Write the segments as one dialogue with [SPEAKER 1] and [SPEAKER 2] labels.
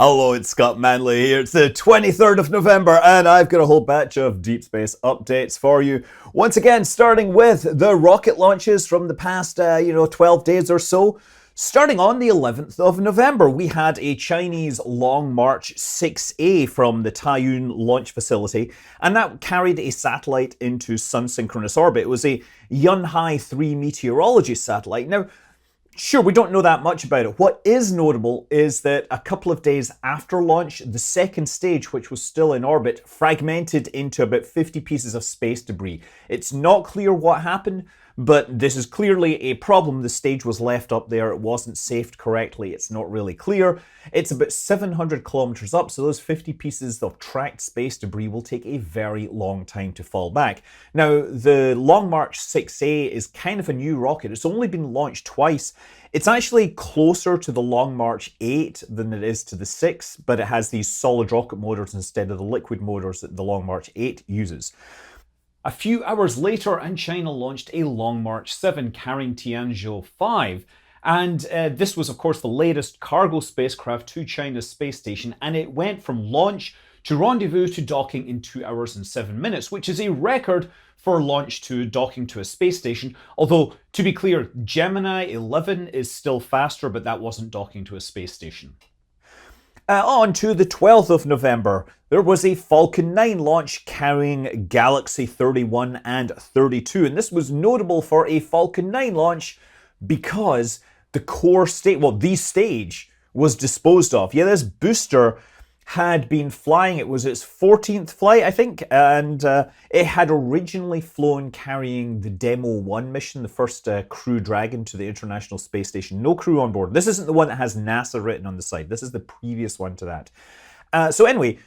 [SPEAKER 1] Hello, it's Scott Manley here. It's the 23rd of November, and I've got a whole batch of deep space updates for you. Once again, starting with the rocket launches from the past, 12 days or so. Starting on the 11th of November, we had a Chinese Long March 6A from the Taiyuan launch facility, and that carried a satellite into sun-synchronous orbit. It was a Yunhai 3 meteorology satellite. Now, sure, we don't know that much about it. What is notable is that a couple of days after launch, the second stage, which was still in orbit, fragmented into about 50 pieces of space debris. It's not clear what happened, but this is clearly a problem. The stage was left up there. It wasn't safed correctly. It's not really clear. It's about 700 kilometers up, so those 50 pieces of tracked space debris will take a very long time to fall back. Now, the Long March 6A is kind of a new rocket. It's only been launched twice. It's actually closer to the Long March 8 than it is to the 6, but it has these solid rocket motors instead of the liquid motors that the Long March 8 uses. A few hours later, and China launched a Long March 7 carrying Tianzhou 5. And this was, of course, the latest cargo spacecraft to China's space station, and it went from launch to rendezvous to docking in 2 hours and 7 minutes, which is a record for launch to docking to a space station. Although, to be clear, Gemini 11 is still faster, but that wasn't docking to a space station. On to the 12th of November, there was a Falcon 9 launch carrying Galaxy 31 and 32. And this was notable for a Falcon 9 launch because the core stage, the stage was disposed of. Yeah, this booster had been flying. It was its 14th flight, I think, and it had originally flown carrying the Demo 1 mission, the first Crew Dragon to the International Space Station. No crew on board. This isn't the one that has NASA written on the side. This is the previous one to that. So anyway,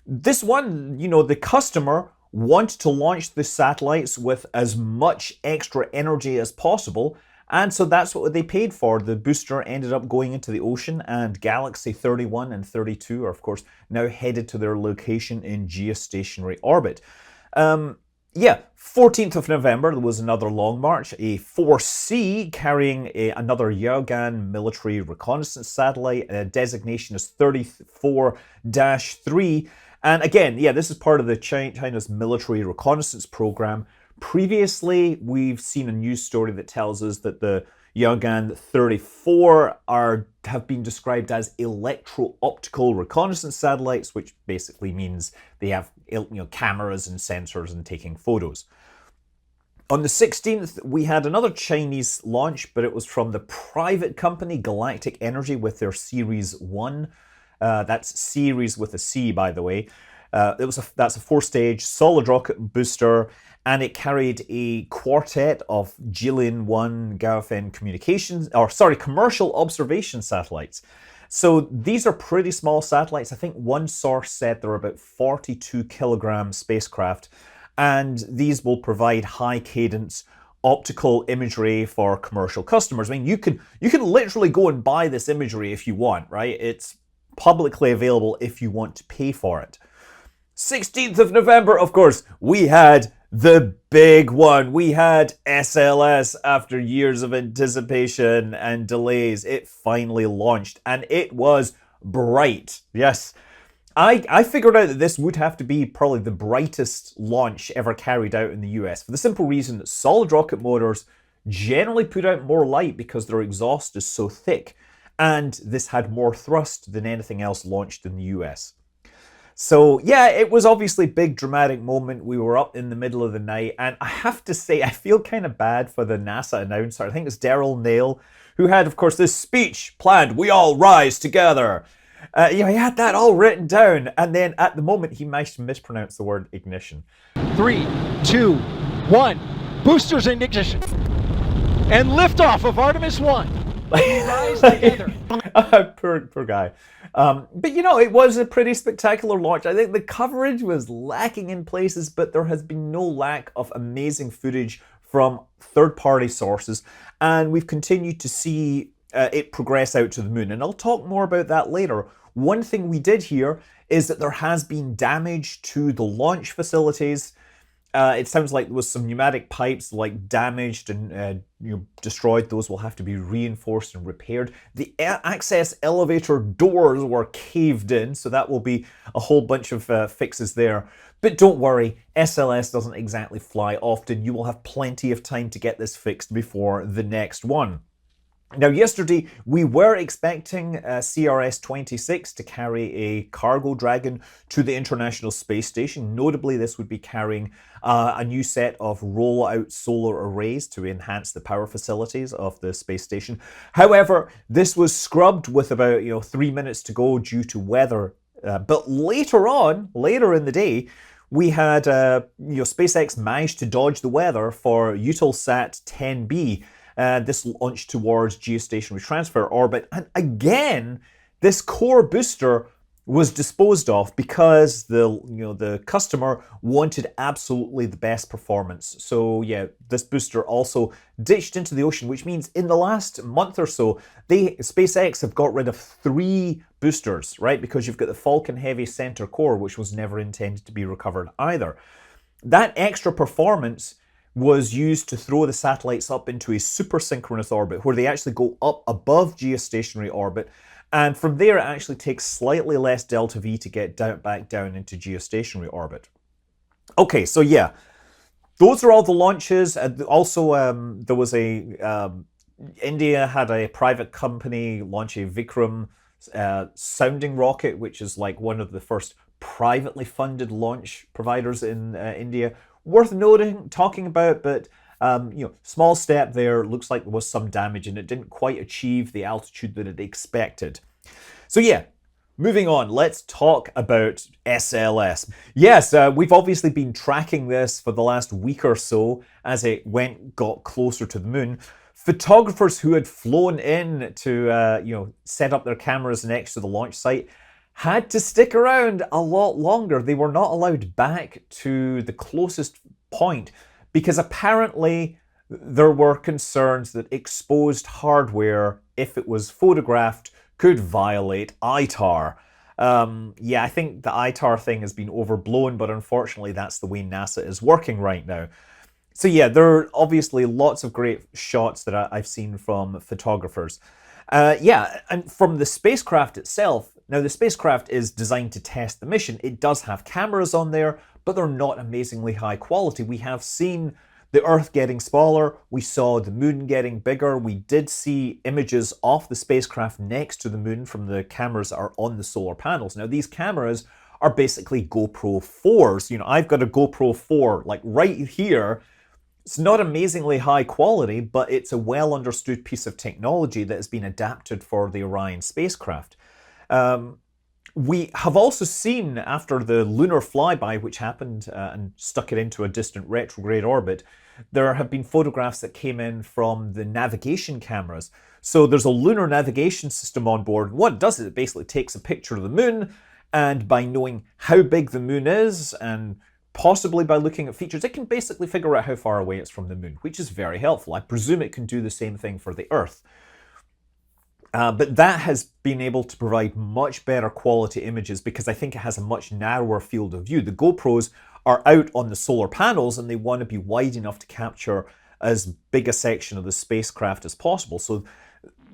[SPEAKER 1] this one, the customer wanted to launch the satellites with as much extra energy as possible, and so that's what they paid for. The booster ended up going into the ocean, and Galaxy 31 and 32 are, of course, now headed to their location in geostationary orbit. 14th of November, there was another Long March, a 4C carrying another Yaogan military reconnaissance satellite. Designation is 34-3. And again, this is part of the China's military reconnaissance program. Previously, we've seen a news story that tells us that the Yaogan 34 have been described as electro-optical reconnaissance satellites, which basically means they have cameras and sensors and taking photos. On the 16th, we had another Chinese launch, but it was from the private company Galactic Energy with their Series 1. That's Series with a C, by the way. That's a 4-stage solid rocket booster, and it carried a quartet of Jilin 1 Gaofen commercial observation satellites. So these are pretty small satellites. I think one source said they're about 42 kilogram spacecraft, and these will provide high cadence optical imagery for commercial customers. I mean, you can literally go and buy this imagery if you want, right? It's publicly available if you want to pay for it. 16th of November, of course, we had the big one. We had SLS after years of anticipation and delays. It finally launched, and it was bright. Yes, I figured out that this would have to be probably the brightest launch ever carried out in the US, for the simple reason that solid rocket motors generally put out more light because their exhaust is so thick, and this had more thrust than anything else launched in the US. So yeah, it was obviously a big dramatic moment. We were up in the middle of the night, and I have to say, I feel kind of bad for the NASA announcer. I think it's Daryl Nail, who had, of course, this speech planned, "We all rise together." He had that all written down, and then at the moment, he managed to mispronounce the word ignition.
[SPEAKER 2] 3, 2, 1, boosters in ignition, and liftoff of Artemis I. We rise together.
[SPEAKER 1] Poor guy. But it was a pretty spectacular launch. I think the coverage was lacking in places, but there has been no lack of amazing footage from third-party sources, and we've continued to see it progress out to the moon. And I'll talk more about that later. One thing we did hear is that there has been damage to the launch facilities. It sounds like there was some pneumatic pipes like damaged and destroyed. Those will have to be reinforced and repaired. The access elevator doors were caved in, so that will be a whole bunch of fixes there. But don't worry, SLS doesn't exactly fly often. You will have plenty of time to get this fixed before the next one. Now, yesterday, we were expecting CRS-26 to carry a cargo Dragon to the International Space Station. Notably, this would be carrying a new set of roll-out solar arrays to enhance the power facilities of the space station. However, this was scrubbed with about 3 minutes to go due to weather. But later in the day, we had SpaceX managed to dodge the weather for Eutelsat 10B. This launched towards geostationary transfer orbit, and again, this core booster was disposed of because the customer wanted absolutely the best performance. So yeah, this booster also ditched into the ocean, which means in the last month or so, SpaceX have got rid of 3 boosters, right? Because you've got the Falcon Heavy center core, which was never intended to be recovered either. That extra performance was used to throw the satellites up into a super synchronous orbit where they actually go up above geostationary orbit, and from there it actually takes slightly less delta V to get back down into geostationary orbit. Okay, so yeah, those are all the launches. Also, there was India had a private company launch a Vikram sounding rocket, which is like one of the first privately funded launch providers in India. Worth talking about, but small step there. Looks like there was some damage and it didn't quite achieve the altitude that it expected. So yeah, moving on, let's talk about SLS. Yes, we've obviously been tracking this for the last week or so as it got closer to the moon. Photographers who had flown in to set up their cameras next to the launch site had to stick around a lot longer. They were not allowed back to the closest point because apparently there were concerns that exposed hardware, if it was photographed, could violate ITAR. Yeah, I think the ITAR thing has been overblown, but unfortunately that's the way NASA is working right now. So yeah, there are obviously lots of great shots that I've seen from photographers. Yeah, and from the spacecraft itself. Now, the spacecraft is designed to test the mission. It does have cameras on there, but they're not amazingly high quality. We have seen the Earth getting smaller. We saw the moon getting bigger. We did see images of the spacecraft next to the moon from the cameras that are on the solar panels. Now, these cameras are basically GoPro 4s. I've got a GoPro 4, like right here. It's not amazingly high quality, but it's a well understood piece of technology that has been adapted for the Orion spacecraft. We have also seen, after the lunar flyby, which happened and stuck it into a distant retrograde orbit, there have been photographs that came in from the navigation cameras. So there's a lunar navigation system on board. What it does is it basically takes a picture of the moon, and by knowing how big the moon is and possibly by looking at features, it can basically figure out how far away it's from the moon, which is very helpful. I presume it can do the same thing for the Earth. But that has been able to provide much better quality images because I think it has a much narrower field of view. The GoPros are out on the solar panels and they want to be wide enough to capture as big a section of the spacecraft as possible. So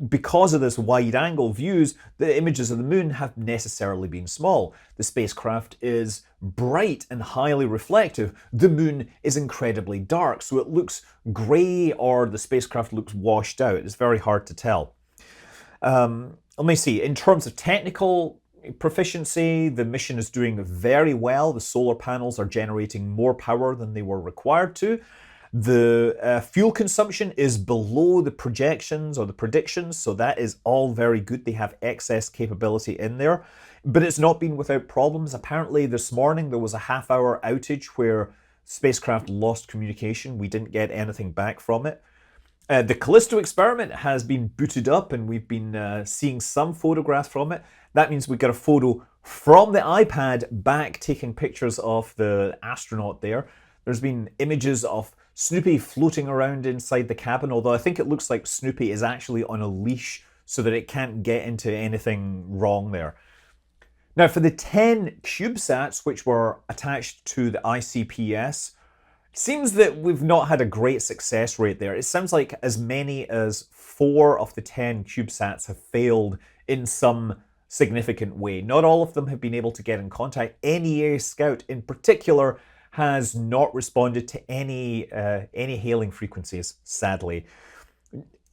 [SPEAKER 1] because of this wide angle views, the images of the moon have necessarily been small. The spacecraft is bright and highly reflective. The moon is incredibly dark, so it looks grey or the spacecraft looks washed out. It's very hard to tell. Let me see, in terms of technical proficiency, the mission is doing very well. The solar panels are generating more power than they were required to. The fuel consumption is below the projections or the predictions, so that is all very good. They have excess capability in there, but it's not been without problems. Apparently this morning there was a half-hour outage where spacecraft lost communication. We didn't get anything back from it. The Callisto experiment has been booted up and we've been seeing some photographs from it. That means we got a photo from the iPad back taking pictures of the astronaut there. There's been images of Snoopy floating around inside the cabin, although I think it looks like Snoopy is actually on a leash so that it can't get into anything wrong there. Now, for the 10 CubeSats which were attached to the ICPS, Seems that we've not had a great success rate there. It sounds like as many as 4 of the 10 CubeSats have failed in some significant way. Not all of them have been able to get in contact. NEA Scout in particular has not responded to any hailing frequencies, sadly.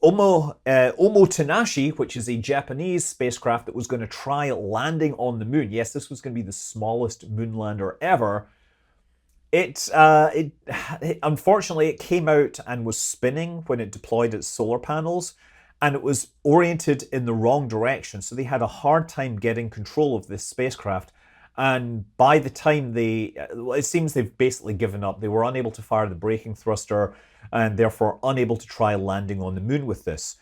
[SPEAKER 1] Omotenashi, which is a Japanese spacecraft that was going to try landing on the moon. Yes, this was going to be the smallest moon lander ever. Unfortunately, it came out and was spinning when it deployed its solar panels, and it was oriented in the wrong direction. So they had a hard time getting control of this spacecraft. And by the time it seems they've basically given up. They were unable to fire the braking thruster and therefore unable to try landing on the moon with this.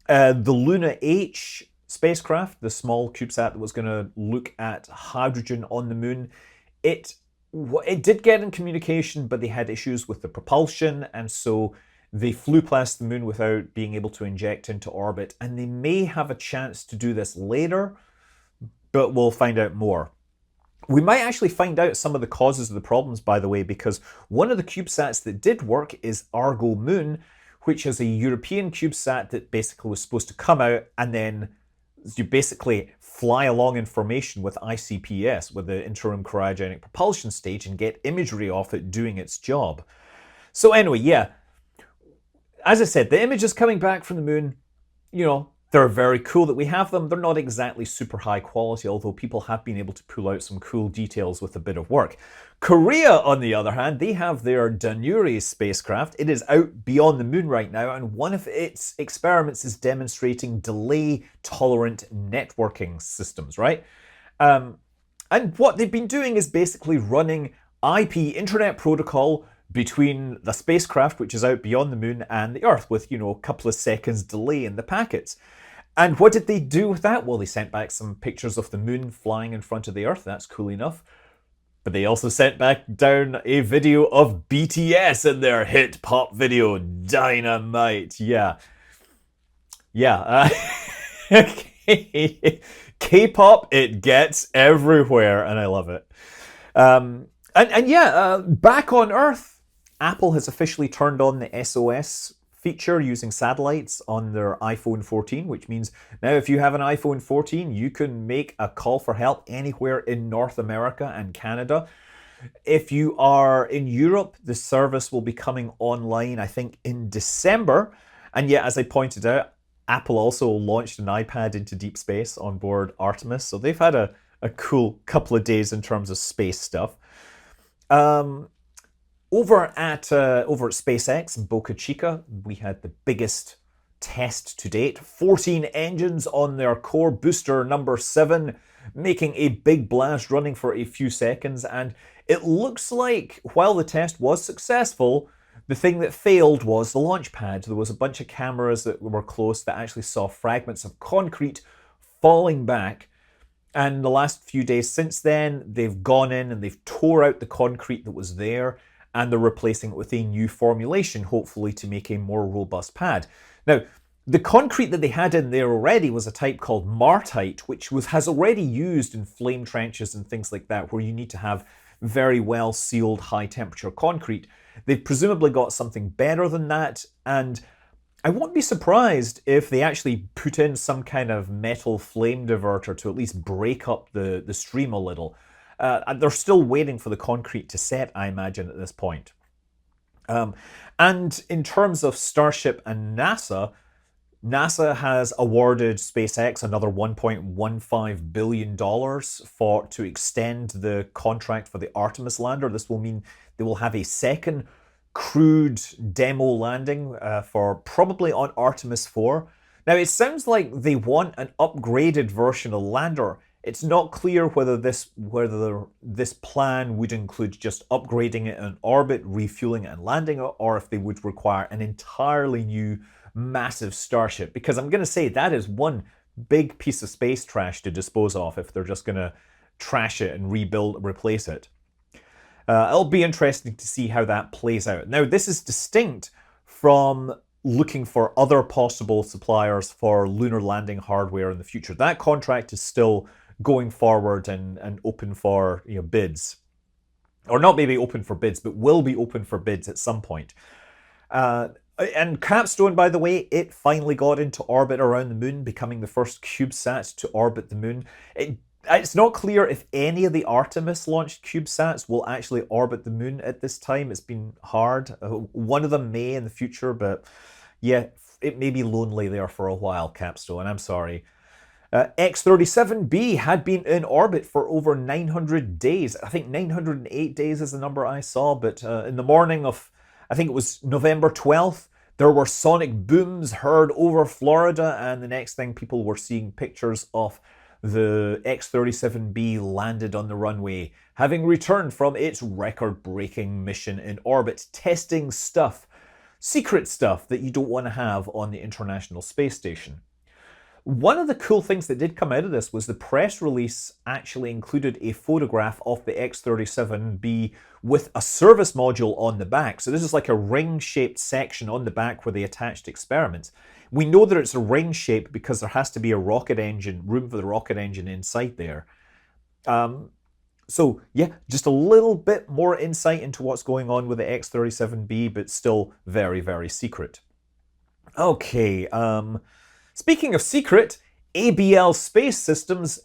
[SPEAKER 1] The Luna H spacecraft, the small CubeSat that was going to look at hydrogen on the moon, it did get in communication, but they had issues with the propulsion, and so they flew past the moon without being able to inject into orbit, and they may have a chance to do this later, but we'll find out more. We might actually find out some of the causes of the problems, by the way, because one of the CubeSats that did work is Argo Moon, which is a European CubeSat that basically was supposed to come out and then you basically fly along in formation with ICPS, with the interim cryogenic propulsion stage, and get imagery off it doing its job. So anyway, yeah, as I said, the images coming back from the moon, they're very cool that we have them. They're not exactly super high quality, although people have been able to pull out some cool details with a bit of work. Korea, on the other hand, they have their Danuri spacecraft. It is out beyond the moon right now, and one of its experiments is demonstrating delay-tolerant networking systems, right? And what they've been doing is basically running IP, Internet Protocol, between the spacecraft, which is out beyond the moon, and the Earth, with, a couple of seconds delay in the packets. And what did they do with that? Well, they sent back some pictures of the moon flying in front of the Earth. That's cool enough. But they also sent back down a video of BTS in their hit pop video, Dynamite. Yeah. K-pop, it gets everywhere, and I love it. Back on Earth, Apple has officially turned on the SOS feature using satellites on their iPhone 14, which means now if you have an iPhone 14, you can make a call for help anywhere in North America and Canada. If you are in Europe, the service will be coming online, I think, in December. And yet, as I pointed out, Apple also launched an iPad into deep space on board Artemis. So they've had a cool couple of days in terms of space stuff. Over at SpaceX in Boca Chica, we had the biggest test to date. 14 engines on their core booster number 7, making a big blast, running for a few seconds. And it looks like, while the test was successful, the thing that failed was the launch pad. There was a bunch of cameras that were close that actually saw fragments of concrete falling back. And the last few days since then, they've gone in and they've tore out the concrete that was there, and they're replacing it with a new formulation, hopefully to make a more robust pad. Now, the concrete that they had in there already was a type called Martite, which has already used in flame trenches and things like that, where you need to have very well sealed high temperature concrete. They've presumably got something better than that, and I won't be surprised if they actually put in some kind of metal flame diverter to at least break up the stream a little. They're still waiting for the concrete to set, I imagine, at this point. And in terms of Starship and NASA has awarded SpaceX another $1.15 billion to extend the contract for the Artemis lander. This will mean they will have a second crewed demo landing for probably on Artemis 4. Now, it sounds like they want an upgraded version of the lander. It's not clear whether this plan would include just upgrading it in orbit, refueling it and landing it, or if they would require an entirely new massive Starship. Because I'm going to say that is one big piece of space trash to dispose of if they're just going to trash it and replace it. It'll be interesting to see how that plays out. Now, this is distinct from looking for other possible suppliers for lunar landing hardware in the future. That contract is still going forward and open for bids. or not maybe open for bids, but will be open for bids at some point. And Capstone, by the way, it finally got into orbit around the moon, becoming the first CubeSat to orbit the moon. It's not clear if any of the Artemis launched CubeSats will actually orbit the moon at this time. It's been hard. One of them may in the future, but yeah, it may be lonely there for a while, Capstone. I'm sorry. X-37B had been in orbit for over 900 days. I think 908 days is the number I saw, but in the morning of, I think it was November 12th, there were sonic booms heard over Florida, and the next thing people were seeing pictures of the X-37B landed on the runway, having returned from its record-breaking mission in orbit, testing stuff, secret stuff that you don't want to have on the International Space Station. One of the cool things that did come out of this was the press release actually included a photograph of the X-37B with a service module on the back. So this is like a ring-shaped section on the back where they attached experiments. We know that it's a ring shape because there has to be a rocket engine, room for the rocket engine inside there. So yeah, just a little bit more insight into what's going on with the X-37B, but still very, very secret. Okay, speaking of secret, ABL Space Systems,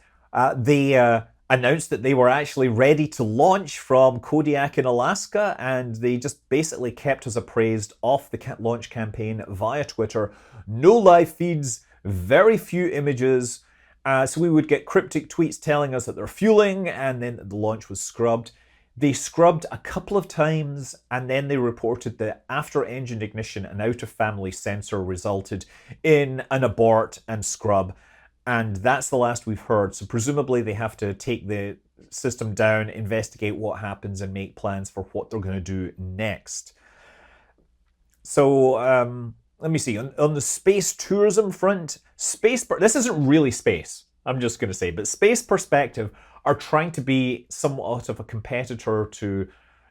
[SPEAKER 1] they announced that they were actually ready to launch from Kodiak in Alaska, and they just basically kept us appraised of the launch campaign via Twitter. No live feeds, very few images, so we would get cryptic tweets telling us that they're fueling, and then the launch was scrubbed. They scrubbed a couple of times, and then they reported that after engine ignition, an out-of-family sensor resulted in an abort and scrub. And that's the last we've heard. So presumably they have to take the system down, investigate what happens, and make plans for what they're going to do next. So let me see. On the space tourism front, this isn't really space, I'm just going to say, but Space Perspective are trying to be somewhat of a competitor to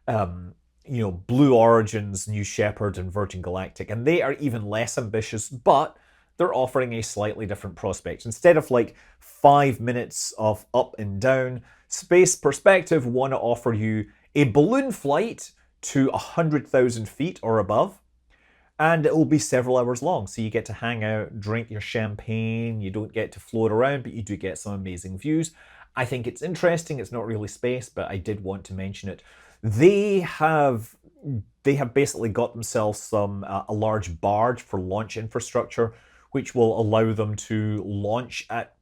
[SPEAKER 1] Blue Origin's New Shepard and Virgin Galactic, and they are even less ambitious, but they're offering a slightly different prospect. Instead of like 5 minutes of up and down, Space Perspective want to offer you a balloon flight to 100,000 feet or above, and it will be several hours long. So you get to hang out, drink your champagne, you don't get to float around, but you do get some amazing views. I think it's interesting. It's not really space, but I did want to mention it. They have basically got themselves a large barge for launch infrastructure, which will allow them to launch at,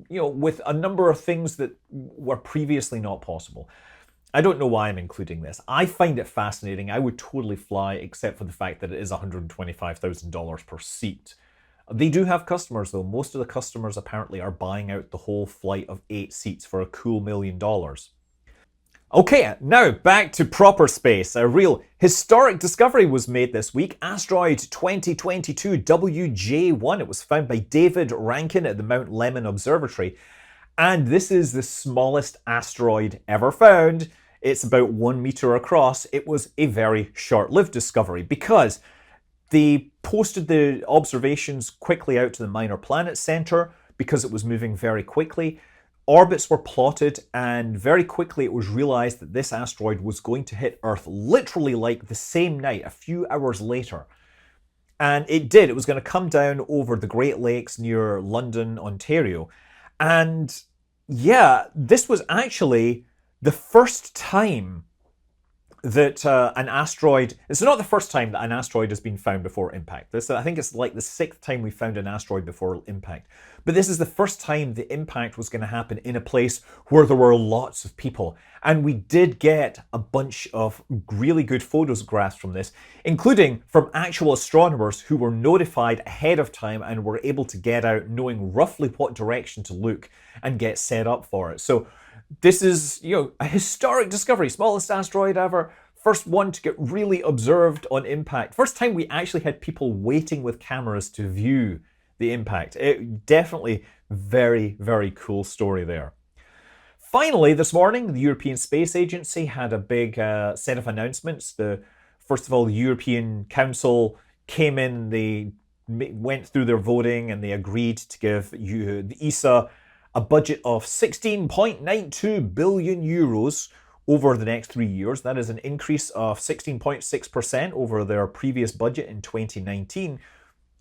[SPEAKER 1] with a number of things that were previously not possible. I don't know why I'm including this. I find it fascinating. I would totally fly, except for the fact that it is $125,000 per seat. They do have customers, though. Most of the customers apparently are buying out the whole flight of 8 seats for a cool $1 million. Okay, now back to proper space. A real historic discovery was made this week. Asteroid 2022 WJ1. It was found by David Rankin at the Mount Lemmon Observatory. And this is the smallest asteroid ever found. It's about 1 meter across. It was a very short-lived discovery because they posted the observations quickly out to the Minor Planet Center because it was moving very quickly. Orbits were plotted, and very quickly it was realized that this asteroid was going to hit Earth literally like the same night, a few hours later. And it did. It was going to come down over the Great Lakes near London, Ontario. And yeah, this was actually the first time that an asteroid... It's not the first time that an asteroid has been found before impact. I think it's like the 6th time we found an asteroid before impact. But this is the first time the impact was going to happen in a place where there were lots of people. And we did get a bunch of really good photographs from this, including from actual astronomers who were notified ahead of time and were able to get out knowing roughly what direction to look and get set up for it. So this is, a historic discovery. Smallest asteroid ever. First one to get really observed on impact. First time we actually had people waiting with cameras to view the impact. It definitely very, very cool story there. Finally, this morning, the European Space Agency had a big set of announcements. First of all, the European Council came in, they went through their voting, and they agreed to give the ESA a budget of 16.92 billion euros over the next 3 years. That is an increase of 16.6% over their previous budget in 2019.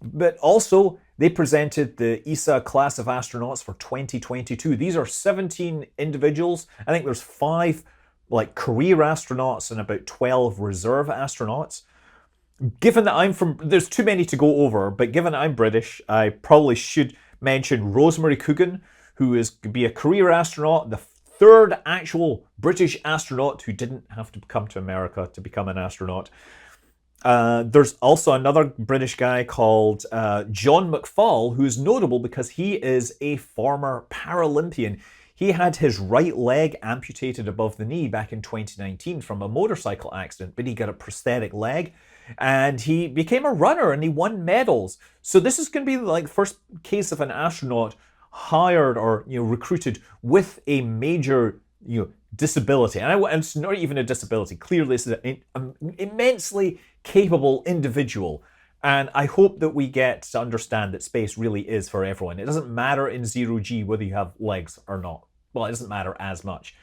[SPEAKER 1] But also, they presented the ESA class of astronauts for 2022. These are 17 individuals. I think there's 5 career astronauts and about 12 reserve astronauts. Given that there's too many to go over, but given that I'm British, I probably should mention Rosemary Coogan, who is going to be a career astronaut, the 3rd actual British astronaut who didn't have to come to America to become an astronaut. There's also another British guy called John McFall, who's notable because he is a former Paralympian. He had his right leg amputated above the knee back in 2019 from a motorcycle accident, but he got a prosthetic leg and he became a runner and he won medals. So this is going to be the first case of an astronaut hired or recruited with a major disability. And it's not even a disability. Clearly, this is an immensely capable individual. And I hope that we get to understand that space really is for everyone. It doesn't matter in 0G whether you have legs or not. Well, it doesn't matter as much.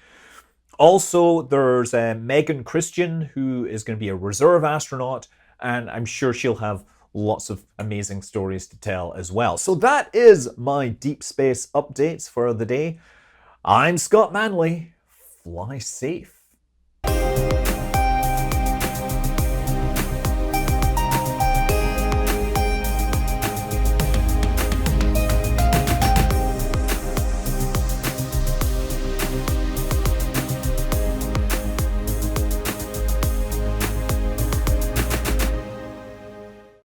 [SPEAKER 1] Also, there's Megan Christian, who is going to be a reserve astronaut, and I'm sure she'll have lots of amazing stories to tell as well. So that is my deep space updates for the day. I'm Scott Manley. Fly safe.